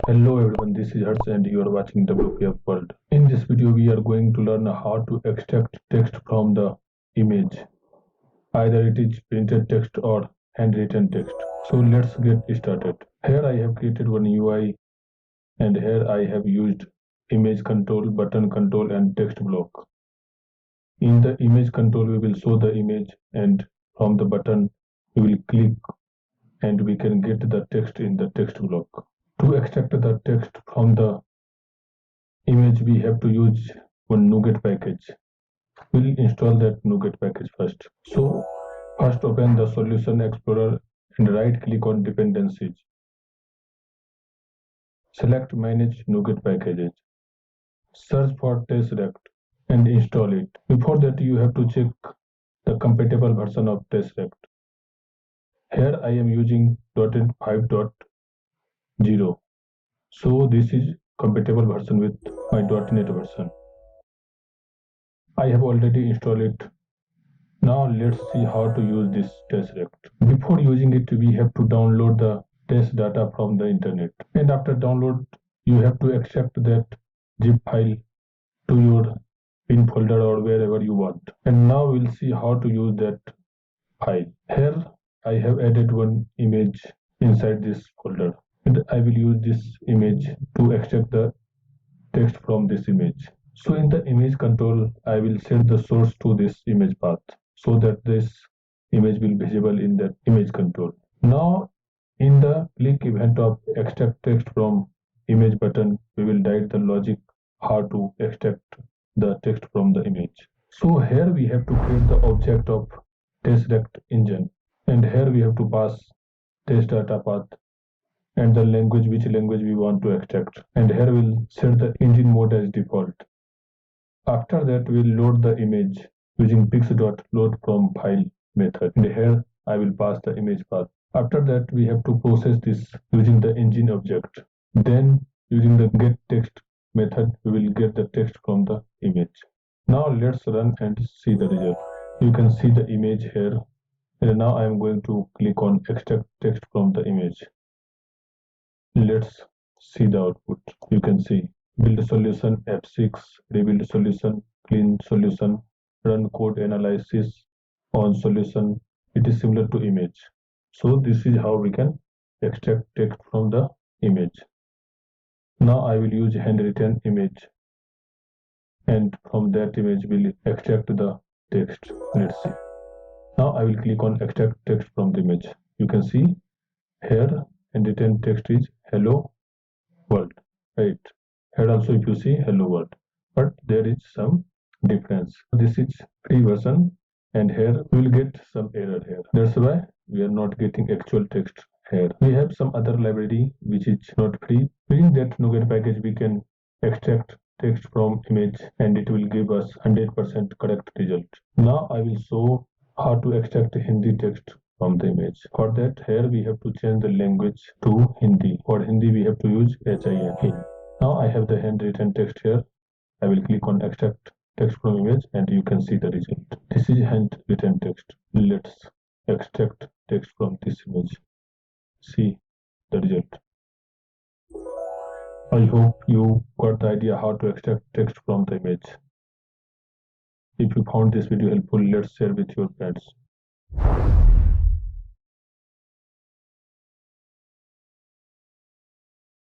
Hello everyone, this is Hers and you are watching WPF World. In this video, we are going to learn how to extract text from the image. Either it is printed text or handwritten text. So let's get started. Here I have created one UI and here I have used image control, button control and text block. In the image control, we will show the image and from the button, we will click and we can get the text in the text block. To extract the text from the image, we have to use one NuGet package. We'll install that NuGet package first. So first open the Solution Explorer and right click on Dependencies. Select Manage NuGet Packages. Search for Tesseract and install it. Before that, you have to check the compatible version of Tesseract. Here I am using .NET 5.0. So this is compatible version with my .NET version. I have already installed it. Now let's see how to use this Tesseract. Before using it, we have to download the test data from the internet. And after download, you have to extract that zip file to your pin folder or wherever you want. And now we'll see how to use that file. Here I have added one image inside this folder. And I will use this image to extract the text from this image. So in the image control, I will set the source to this image path so that this image will be visible in that image control. Now in the click event of extract text from image button, we will write the logic how to extract the text from the image. So here we have to create the object of Tesseract engine, and here we have to pass test data path and the language, which language we want to extract, and here we'll set the engine mode as default. After that, we'll load the image using pix.loadFromFile method, and here I will pass the image path. After that, we have to process this using the engine object. Then using the getText method, we will get the text from the image. Now let's run and see the result. You can see the image here, and now I am going to click on extract text from the image. Let's see the output. You can see build solution, F6, rebuild solution, clean solution, run code analysis, on solution. It is similar to image. So this is how we can extract text from the image. Now I will use handwritten image, and from that image we'll extract the text. Let's see. Now I will click on extract text from the image. You can see here handwritten text is hello world, right? Here also if you see hello world, but there is some difference. This is free version and here we will get some error here. That's why we are not getting actual text here. We have some other library which is not free. Using that NuGet package, we can extract text from image and it will give us 100% correct result. Now I will show how to extract Hindi text from the image. For that, here we have to change the language to Hindi. For Hindi, we have to use HIN. Now I have the handwritten text here. I will click on extract text from image and you can see the result. This is handwritten text. Let's extract text from this image. See the result. I hope you got the idea how to extract text from the image. If you found this video helpful, let's share with your friends.